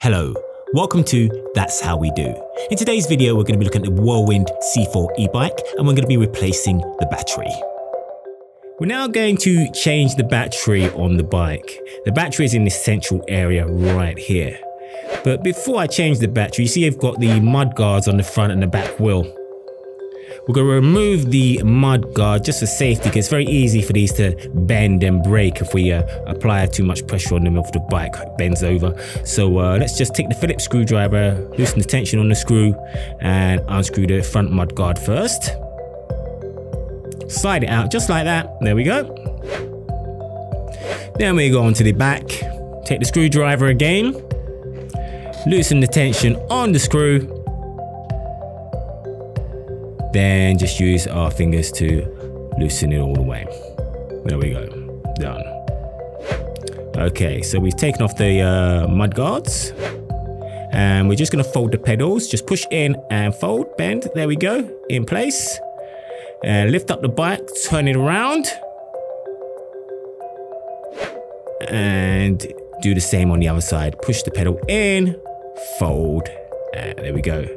Hello, welcome to That's How We Do. In today's video, we're going to be looking at the Whirlwind C4 e-bike and we're going to be replacing the battery. We're now going to change the battery on the bike. The battery is in this central area right here. But before I change the battery, you see I've got the mud guards on the front and the back wheel. We're going to remove the mud guard just for safety because it's very easy for these to bend and break if we apply too much pressure on them if the bike bends over. So let's just take the Phillips screwdriver, loosen the tension on the screw and unscrew the front mud guard first. Slide it out just like that. There we go. Then we go on to the back. Take the screwdriver again. Loosen the tension on the screw. Then just use our fingers to loosen it all the way. There we go, done. Okay, so we've taken off the mud guards and we're just gonna fold the pedals. Just push in and fold, bend, there we go, in place. And lift up the bike, turn it around. And do the same on the other side. Push the pedal in, fold, and there we go.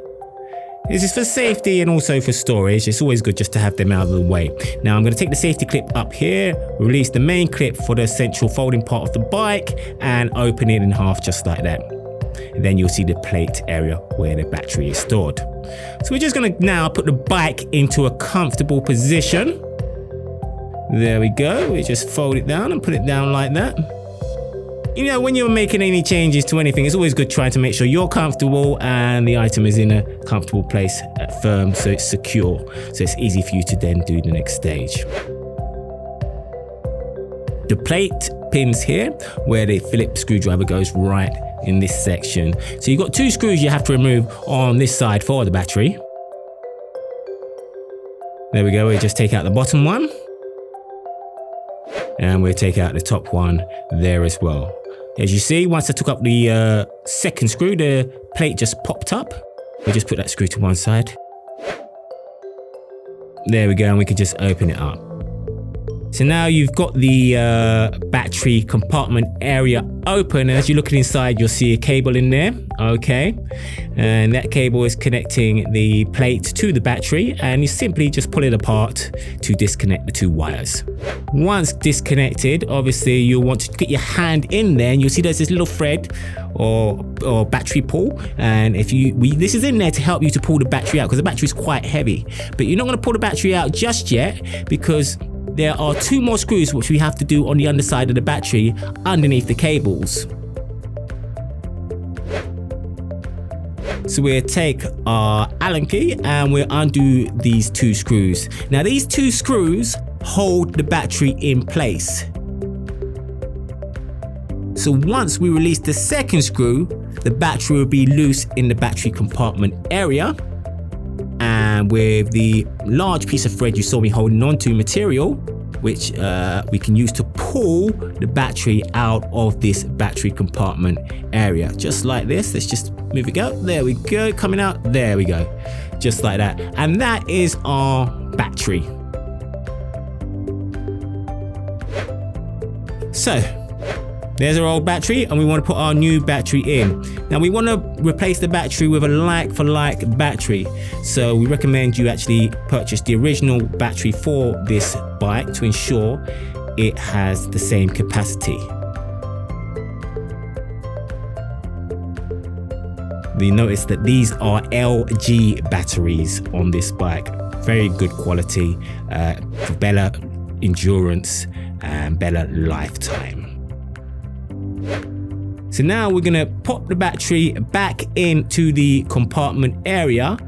This is for safety and also for storage. It's always good just to have them out of the way. Now I'm going to take the safety clip up here, release the main clip for the central folding part of the bike and open it in half just like that. And then you'll see the plate area where the battery is stored. So we're just going to now put the bike into a comfortable position. There we go. We just fold it down and put it down like that. You know, when you're making any changes to anything, it's always good trying to make sure you're comfortable and the item is in a comfortable place, firm, so it's secure. So it's easy for you to then do the next stage. The plate pins here, where the Phillips screwdriver goes right in this section. So you've got two screws you have to remove on this side for the battery. There we go, we just take out the bottom one. And we'll take out the top one there as well. As you see, once I took up the second screw, the plate just popped up. We just put that screw to one side. There we go, and we can just open it up. So now you've got the battery compartment area open, and as you're looking inside, you'll see a cable in there, okay? And that cable is connecting the plate to the battery, and you simply just pull it apart to disconnect the two wires. Once disconnected, obviously you'll want to get your hand in there, and you'll see there's this little thread or battery pull, and this is in there to help you to pull the battery out because the battery is quite heavy. But you're not going to pull the battery out just yet because there are two more screws which we have to do on the underside of the battery underneath the cables. So we'll take our Allen key and we'll undo these two screws. Now these two screws hold the battery in place. So once we release the second screw, the battery will be loose in the battery compartment area. And with the large piece of thread you saw me holding onto material, which we can use to pull the battery out of this battery compartment area. Just like this, let's just move it out. There we go, coming out, there we go. Just like that. And that is our battery. So, there's our old battery and we want to put our new battery in. Now we want to replace the battery with a like-for-like battery. So we recommend you actually purchase the original battery for this bike to ensure it has the same capacity. You notice that these are LG batteries on this bike. Very good quality, for better endurance and better lifetime. So now we're gonna pop the battery back into the compartment area.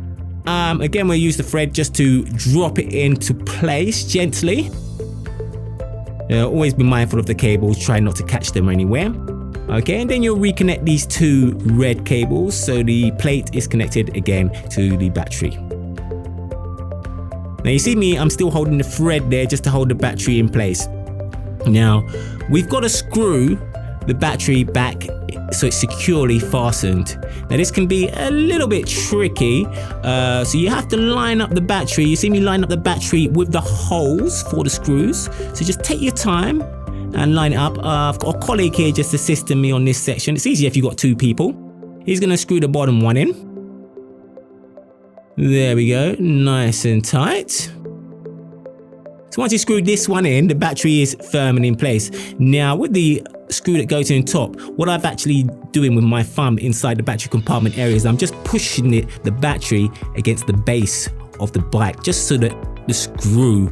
Again, we'll use the thread just to drop it into place gently. Always be mindful of the cables, try not to catch them anywhere. Okay, and then you'll reconnect these two red cables so the plate is connected again to the battery. Now you see me, I'm still holding the thread there just to hold the battery in place. Now, we've got to screw the battery back so it's securely fastened. Now this can be a little bit tricky, so you have to line up the battery. You see me line up the battery with the holes for the screws, so just take your time and line it up. I've got a colleague here just assisting me on this section. It's easier if you've got two people. He's going to screw the bottom one in. There we go, nice and tight. So once you screw this one in, the battery is firm and in place. Now with the screw that goes in top, what I've actually doing with my thumb inside the battery compartment area is I'm just pushing the battery against the base of the bike, just so that the screw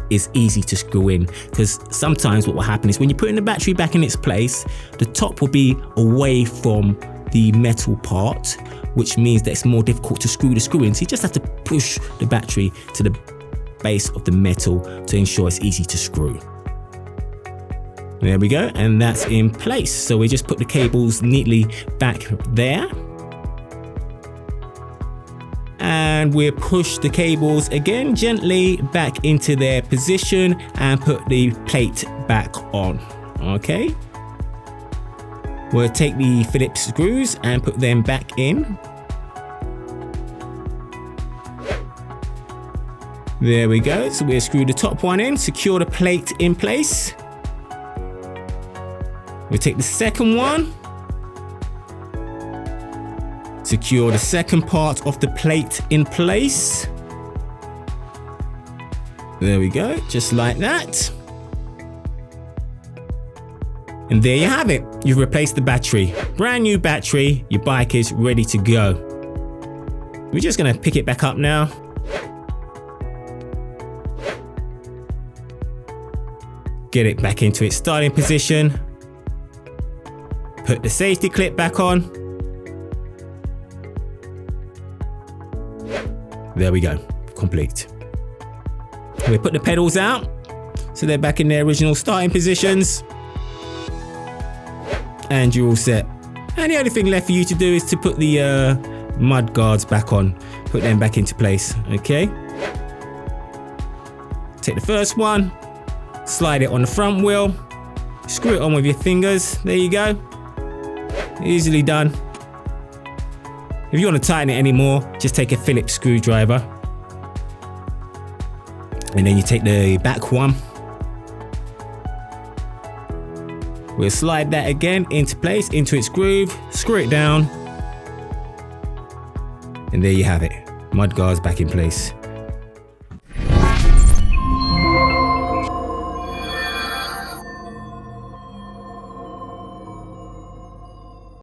is easy to screw in. Because sometimes what will happen is when you're putting the battery back in its place, the top will be away from the metal part, which means that it's more difficult to screw the screw in. So you just have to push the battery to the base of the metal to ensure it's easy to screw. There we go, and that's in place. So we just put the cables neatly back there. And we'll push the cables again gently back into their position and put the plate back on. Okay. We'll take the Phillips screws and put them back in. There we go. So we'll screw the top one in, secure the plate in place. We'll take the second one, secure the second part of the plate in place. There we go, just like that. And there you have it. You've replaced the battery. Brand new battery. Your bike is ready to go. We're just going to pick it back up now. Get it back into its starting position. Put the safety clip back on. There we go, complete. We put the pedals out, so they're back in their original starting positions. And you're all set. And the only thing left for you to do is to put the mud guards back on. Put them back into place, okay? Take the first one, slide it on the front wheel, screw it on with your fingers. There you go. Easily done. If you want to tighten it anymore, just take a Phillips screwdriver. And then you take the back one. We'll slide that again into place, into its groove, screw it down. And there you have it. Mud guards back in place.